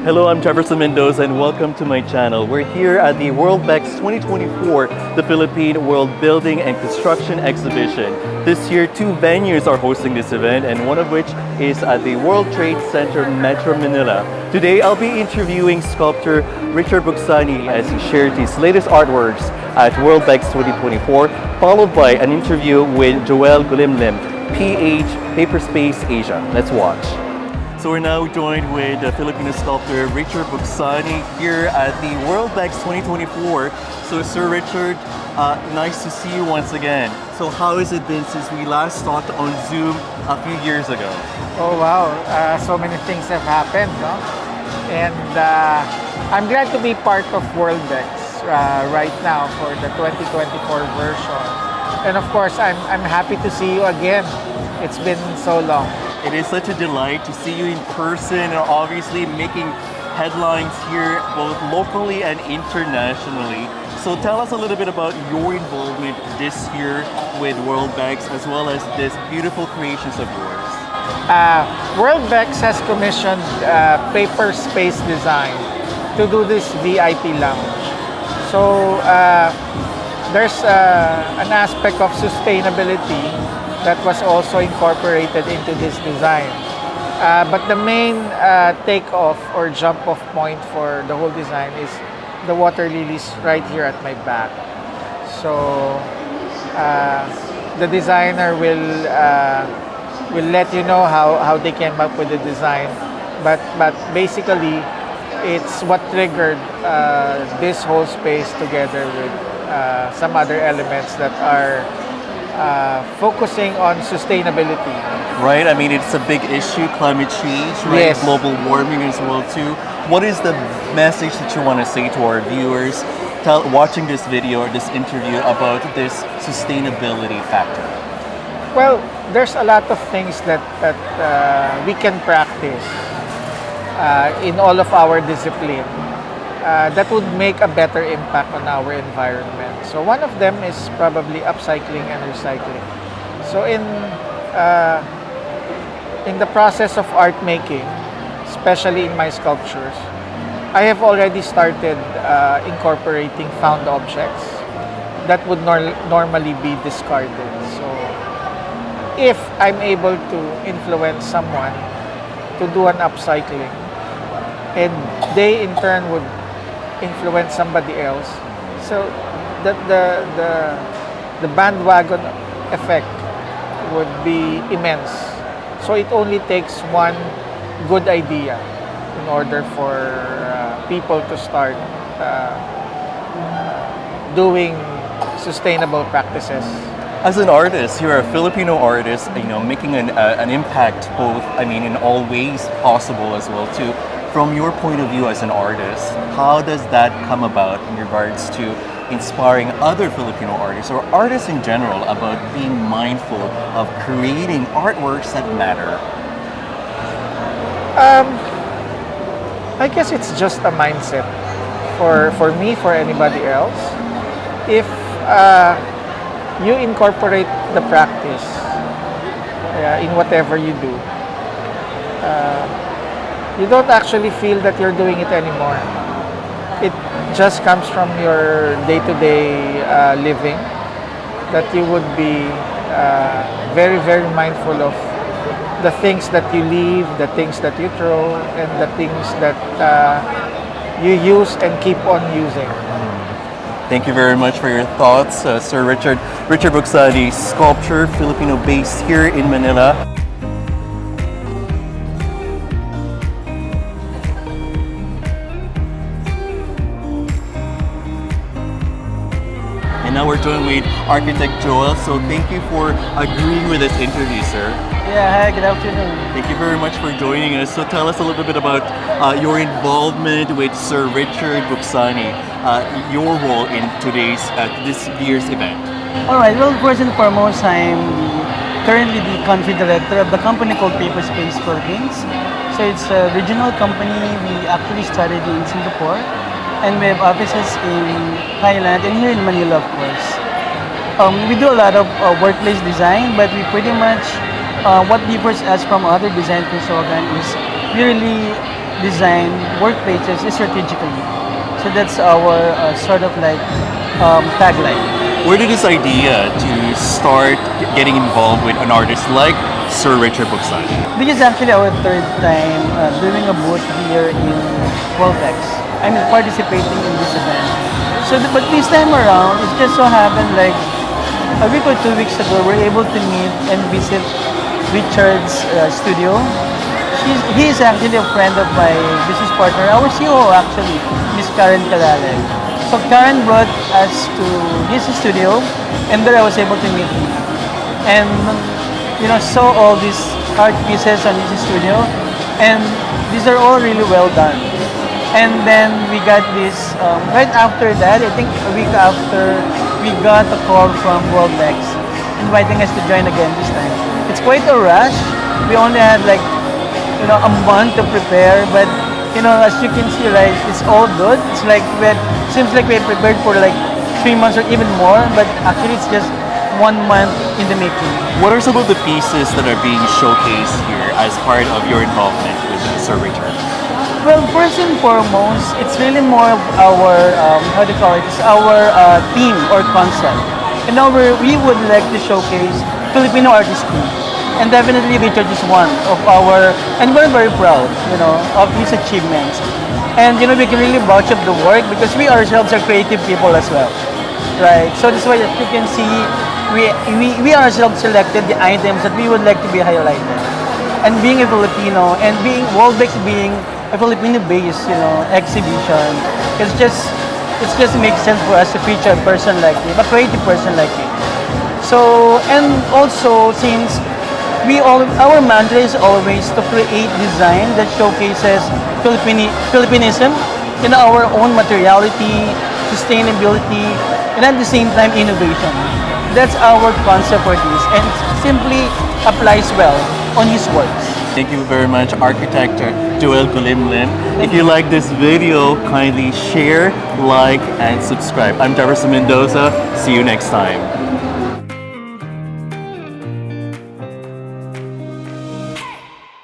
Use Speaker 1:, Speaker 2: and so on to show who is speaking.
Speaker 1: Hello, I'm Jefferson Mendoza and welcome to my channel. We're here at the WORLDBEX 2024, the Philippine World Building and Construction Exhibition. This year, two venues are hosting this event, and one of which is at the World Trade Center, Metro Manila. Today, I'll be interviewing sculptor Richard Buxani as he shares his latest artworks at WORLDBEX 2024, followed by an interview with Joel Gulimlim, PH, Paperspace Asia. Let's watch. So we're now joined with the Filipino sculptor Richard Buxani here at the WORLDBEX 2024. So Sir Richard, nice to see you once again. So how has it been since we last talked on Zoom a few years ago?
Speaker 2: Oh wow, so many things have happened, no? And I'm glad to be part of WORLDBEX right now for the 2024 version. And of course, I'm happy to see you again. It's been so long.
Speaker 1: It is such a delight to see you in person and obviously making headlines here both locally and internationally. So tell us a little bit about your involvement this year with WORLDBEX as well as this beautiful creations of yours.
Speaker 2: WORLDBEX has commissioned Paperspace Design to do this VIP lounge. So there's an aspect of sustainability that was also incorporated into this design. But the main take-off or jump-off point for the whole design is the water lilies right here at my back. So the designer will let you know how they came up with the design. But basically, it's what triggered this whole space together with some other elements that are focusing on sustainability.
Speaker 1: Right, I mean it's a big issue, climate change, right?
Speaker 2: Yes.
Speaker 1: Global warming as well too. What is the message that you want to say to our viewers watching this video or this interview about this sustainability factor?
Speaker 2: Well, there's a lot of things that we can practice in all of our discipline that would make a better impact on our environment. So one of them is probably upcycling and recycling. So in the process of art making, especially in my sculptures, I have already started incorporating found objects that would normally be discarded. So if I'm able to influence someone to do an upcycling, and they in turn would influence somebody else, so that the bandwagon effect would be immense. So it only takes one good idea in order for people to start doing sustainable practices.
Speaker 1: As an artist, you're a Filipino artist, you know, making an impact both, I mean, in all ways possible as well too. From your point of view as an artist, how does that come about in regards to inspiring other Filipino artists or artists in general about being mindful of creating artworks that matter?
Speaker 2: I guess it's just a mindset for me, for anybody else. If you incorporate the practice in whatever you do, you don't actually feel that you're doing it anymore. It just comes from your day-to-day living, that you would be very, very mindful of the things that you leave, the things that you throw, and the things that you use and keep on using.
Speaker 1: Thank you very much for your thoughts, Sir Richard. Richard Buxani, sculptor, Filipino-based here in Manila. And now we're joined with architect Joel. So thank you for agreeing with this interview, sir.
Speaker 3: Yeah, hi, good afternoon.
Speaker 1: Thank you very much for joining us. So tell us a little bit about your involvement with Sir Richard Buxani, your role in this year's event.
Speaker 3: All right, well, first and foremost, I'm currently the country director of the company called Paperspace Philippines. So it's a regional company. We actually started in Singapore, and we have offices in Thailand and here in Manila, of course. We do a lot of workplace design, but we pretty much, what differs us from other design consultants is we really design workplaces strategically. So that's our sort of like tagline.
Speaker 1: Where did this idea to start getting involved with an artist like Sir Richard Buxani?
Speaker 3: This is actually our third time doing a booth here in WORLDBEX. I mean, participating in this event. So, but this time around, it just so happened like a week or 2 weeks ago, we were able to meet and visit Richard's studio. He is actually a friend of my business partner, our CEO actually, Miss Karen Calale. So Karen brought us to his studio, and there I was able to meet him. And saw all these art pieces on his studio, and these are all really well done. And then we got this, right after that, I think a week after, we got a call from WORLDBEX inviting us to join again this time. It's quite a rush. We only had like, a month to prepare, but as you can see, like, it's all good. It's like, seems like we prepared for like 3 months or even more, but actually it's just 1 month in the making.
Speaker 1: What are some of the pieces that are being showcased here as part of your involvement with Sir Richard?
Speaker 3: Well, first and foremost, it's really more of our, how do you call it? It's our theme or concept. We would like to showcase Filipino artistry. And definitely Richard is one of our, and we're very proud, of his achievements. And, we can really vouch up the work because we ourselves are creative people as well. Right? So that's why, as you can see, we ourselves selected the items that we would like to be highlighted. And being a Filipino, and being WORLDBEX being a Filipino-based, exhibition, it just makes sense for us to feature a person like him, a creative person like him. So, and also since our mantra is always to create design that showcases Filipinism, our own materiality, sustainability, and at the same time innovation. That's our concept for this, and it simply applies well on his works.
Speaker 1: Thank you very much, Architect Joel Kulimlim. If you like this video, kindly share, like, and subscribe. I'm Jefferson Mendoza. See you next time.